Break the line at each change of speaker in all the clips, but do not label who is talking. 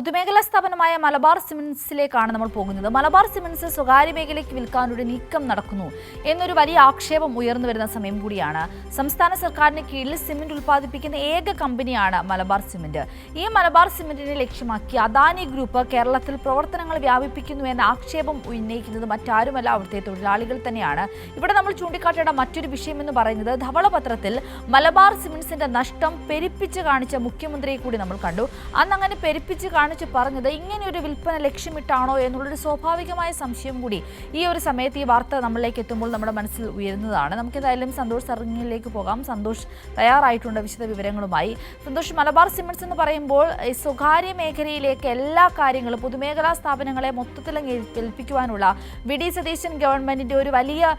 പൊതുമേഖലാ സ്ഥാപനമായ മലബാർ സിമന്റ്സിലേക്കാണ് നമ്മൾ പോകുന്നത്. മലബാർ സിമന്റ്സ് സ്വകാര്യ മേഖലയ്ക്ക് വിൽക്കാനൊരു നീക്കം നടക്കുന്നു എന്നൊരു വലിയ ആക്ഷേപം ഉയർന്നു വരുന്ന സമയം കൂടിയാണ്. സംസ്ഥാന സർക്കാരിന് കീഴിൽ സിമന്റ് ഉൽപ്പാദിപ്പിക്കുന്ന ഏക കമ്പനിയാണ് മലബാർ സിമന്റ്. ഈ മലബാർ സിമന്റിനെ ലക്ഷ്യമാക്കി അദാനി ഗ്രൂപ്പ് കേരളത്തിൽ പ്രവർത്തനങ്ങൾ വ്യാപിപ്പിക്കുന്നു എന്ന ആക്ഷേപം ഉന്നയിക്കുന്നത് മറ്റാരുമല്ല, അവിടുത്തെ തൊഴിലാളികൾ തന്നെയാണ്. ഇവിടെ നമ്മൾ ചൂണ്ടിക്കാട്ടേണ്ട മറ്റൊരു വിഷയം എന്ന് പറയുന്നത് ധവളപത്രത്തിൽ മലബാർ സിമന്റ്സിന്റെ നഷ്ടം പെരുപ്പിച്ച് കാണിച്ച മുഖ്യമന്ത്രിയെ കൂടി നമ്മൾ കണ്ടു. അന്ന് അങ്ങനെ പെരുപ്പിച്ച് പറഞ്ഞത് ഇങ്ങനെയൊരു വിൽപ്പന ലക്ഷ്യമിട്ടാണോ എന്നുള്ളൊരു സ്വാഭാവികമായ സംശയം കൂടി ഈ ഒരു സമയത്ത് ഈ വാർത്ത നമ്മളിലേക്ക് എത്തുമ്പോൾ നമ്മുടെ മനസ്സിൽ ഉയരുന്നതാണ്. നമുക്കെന്തായാലും സന്തോഷ് സർങ്ങിലേക്ക് പോകാം. സന്തോഷ് തയ്യാറായിട്ടുണ്ട് വിശദ വിവരങ്ങളുമായി. സന്തോഷ്, മലബാർ സിമന്റ്സ് എന്ന് പറയുമ്പോൾ സ്വകാര്യ മേഖലയിലേക്ക് എല്ലാ കാര്യങ്ങളും പൊതുമേഖലാ സ്ഥാപനങ്ങളെ മൊത്തത്തിൽ ഏൽപ്പിക്കുവാനുള്ള വി.ഡി. സതീശൻ ഗവൺമെന്റിന്റെ ഒരു വലിയ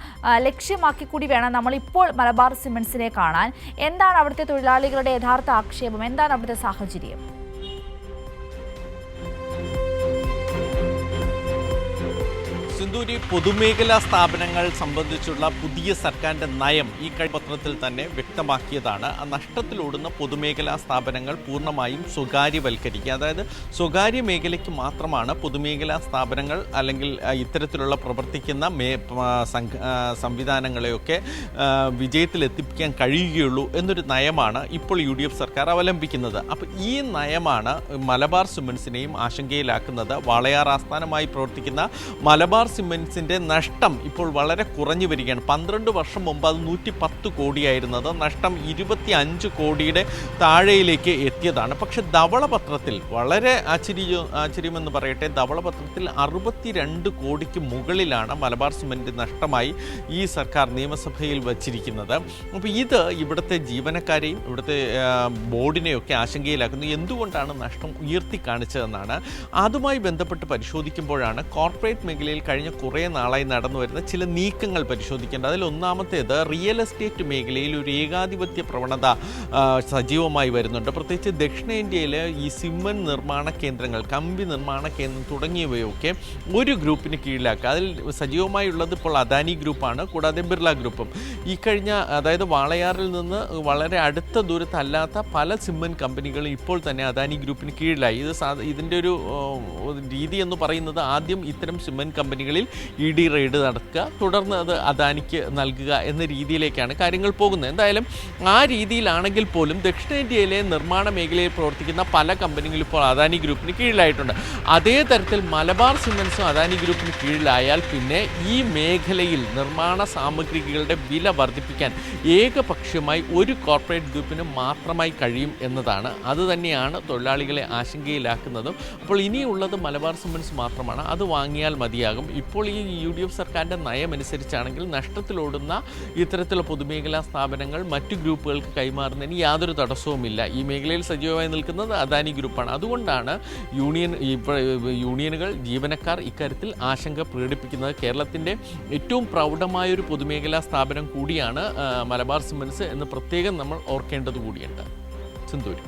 ലക്ഷ്യമാക്കി കൂടി വേണം നമ്മളിപ്പോൾ മലബാർ സിമന്റ്സിനെ കാണാൻ. എന്താണ് അവിടുത്തെ തൊഴിലാളികളുടെ യഥാർത്ഥ ആക്ഷേപം? എന്താണ് അവിടുത്തെ സാഹചര്യം?
സിന്ധൂരി, പൊതുമേഖലാ സ്ഥാപനങ്ങൾ സംബന്ധിച്ചുള്ള പുതിയ സർക്കാരിൻ്റെ നയം ഈ പത്രത്തിൽ തന്നെ വ്യക്തമാക്കിയതാണ്. ആ നഷ്ടത്തിലോടുന്ന പൊതുമേഖലാ സ്ഥാപനങ്ങൾ പൂർണ്ണമായും സ്വകാര്യവൽക്കരിക്കുക. അതായത് സ്വകാര്യ മേഖലയ്ക്ക് മാത്രമാണ് പൊതുമേഖലാ സ്ഥാപനങ്ങൾ അല്ലെങ്കിൽ ഇത്തരത്തിലുള്ള പ്രവർത്തിക്കുന്ന സംവിധാനങ്ങളെയൊക്കെ വിജയത്തിലെത്തിപ്പിക്കാൻ കഴിയുകയുള്ളൂ എന്നൊരു നയമാണ് ഇപ്പോൾ UDF സർക്കാർ അവലംബിക്കുന്നത്. അപ്പോൾ ഈ നയമാണ് മലബാർ സിമന്റ്സിനെയും ആശങ്കയിലാക്കുന്നത്. വാളയാർ ആസ്ഥാനമായി പ്രവർത്തിക്കുന്ന മലബാർ സിമന്റ്സിന്റെ നഷ്ടം ഇപ്പോൾ വളരെ കുറഞ്ഞു വരികയാണ്. 12 വർഷം മുമ്പ് അത് 110 കോടിയായിരുന്നത് നഷ്ടം 25 കോടിയുടെ താഴെയിലേക്ക് എത്തിയതാണ്. പക്ഷെ ധവളപത്രത്തിൽ വളരെ ആശ്ചര്യമെന്ന് പറയട്ടെ, ധവളപത്രത്തിൽ 62 കോടിക്ക് മുകളിലാണ് മലബാർ സിമന്റ് നഷ്ടമായി ഈ സർക്കാർ നിയമസഭയിൽ വച്ചിരിക്കുന്നത്. അപ്പോൾ ഇത് ഇവിടുത്തെ ജീവനക്കാരെയും ഇവിടുത്തെ ബോർഡിനെയൊക്കെ ആശങ്കയിലാക്കുന്നു. എന്തുകൊണ്ടാണ് നഷ്ടം ഉയർത്തി കാണിച്ചതെന്നാണ്. അതുമായി ബന്ധപ്പെട്ട് പരിശോധിക്കുമ്പോഴാണ് കോർപ്പറേറ്റ് മേഖലയിൽ കഴിഞ്ഞ കുറേ നാളായി നടന്നു വരുന്ന ചില നീക്കങ്ങൾ പരിശോധിക്കേണ്ടത്. അതിൽ ഒന്നാമത്തേത് റിയൽ എസ്റ്റേറ്റ് മേഖലയിൽ ഒരു ഏകാധിപത്യ പ്രവണത സജീവമായി വരുന്നുണ്ട്. പ്രത്യേകിച്ച് ദക്ഷിണേന്ത്യയിൽ ഈ സിമന്റ് നിർമ്മാണ കേന്ദ്രങ്ങൾ, കമ്പി നിർമ്മാണ കേന്ദ്രം തുടങ്ങിയവയൊക്കെ ഒരു ഗ്രൂപ്പിന് കീഴിലാക്കുക. അതിൽ സജീവമായുള്ളത് ഇപ്പോൾ അദാനി ഗ്രൂപ്പാണ്, കൂടാതെ ബിർള ഗ്രൂപ്പും. ഈ കഴിഞ്ഞ, അതായത് വാളയാറിൽ നിന്ന് വളരെ അടുത്ത ദൂരത്തല്ലാത്ത പല സിമന്റ് കമ്പനികളും ഇപ്പോൾ തന്നെ അദാനി ഗ്രൂപ്പിന് കീഴിലായി. ഇതിൻ്റെ ഒരു രീതി എന്ന് പറയുന്നത് ആദ്യം ഇത്തരം സിമന്റ് കമ്പനികളിൽ ED റെയ്ഡ് നടക്കുക, തുടർന്ന് അത് അദാനിക്ക് നൽകുക എന്ന രീതിയിലേക്കാണ് കാര്യങ്ങൾ പോകുന്നത്. എന്തായാലും ആ രീതിയിലാണെങ്കിൽ പോലും ദക്ഷിണേന്ത്യയിലെ നിർമ്മാണ മേഖലയിൽ പ്രവർത്തിക്കുന്ന പല കമ്പനികളും ഇപ്പോൾ അദാനി ഗ്രൂപ്പിന് കീഴിലായിട്ടുണ്ട്. അതേ തരത്തിൽ മലബാർ സിമന്റ്സും അദാനി ഗ്രൂപ്പിന് കീഴിലായാൽ പിന്നെ ഈ മേഖലയിൽ നിർമ്മാണ സാമഗ്രികളുടെ വില വർദ്ധിപ്പിക്കാൻ ഏകപക്ഷീയമായി ഒരു കോർപ്പറേറ്റ് ഗ്രൂപ്പിന് മാത്രമായി കഴിയും എന്നതാണ്. അതുതന്നെയാണ് തൊഴിലാളികളെ ആശങ്കയിലാക്കുന്നതും. അപ്പോൾ ഇനിയുള്ളത് മലബാർ സിമന്റ്സ് മാത്രമാണ്. അത് വാങ്ങിയാൽ മതിയാകും. ഇപ്പോൾ ഈ UDF സർക്കാരിൻ്റെ നയമനുസരിച്ചാണെങ്കിൽ നഷ്ടത്തിലോടുന്ന ഇത്തരത്തിലുള്ള പൊതുമേഖലാ സ്ഥാപനങ്ങൾ മറ്റു ഗ്രൂപ്പുകൾക്ക് കൈമാറുന്നതിന് യാതൊരു തടസ്സവുമില്ല. ഈ മേഖലയിൽ സജീവമായി നിൽക്കുന്നത് അദാനി ഗ്രൂപ്പാണ്. അതുകൊണ്ടാണ് യൂണിയനുകൾ, ജീവനക്കാർ ഇക്കാര്യത്തിൽ ആശങ്ക പ്രകടിപ്പിക്കുന്നത്. കേരളത്തിൻ്റെ ഏറ്റവും പ്രൗഢമായൊരു പൊതുമേഖലാ സ്ഥാപനം കൂടിയാണ് മലബാർ സിമന്റ്സ് എന്ന് പ്രത്യേകം നമ്മൾ ഓർക്കേണ്ടത് കൂടിയുണ്ട്. സിന്ധൂരി.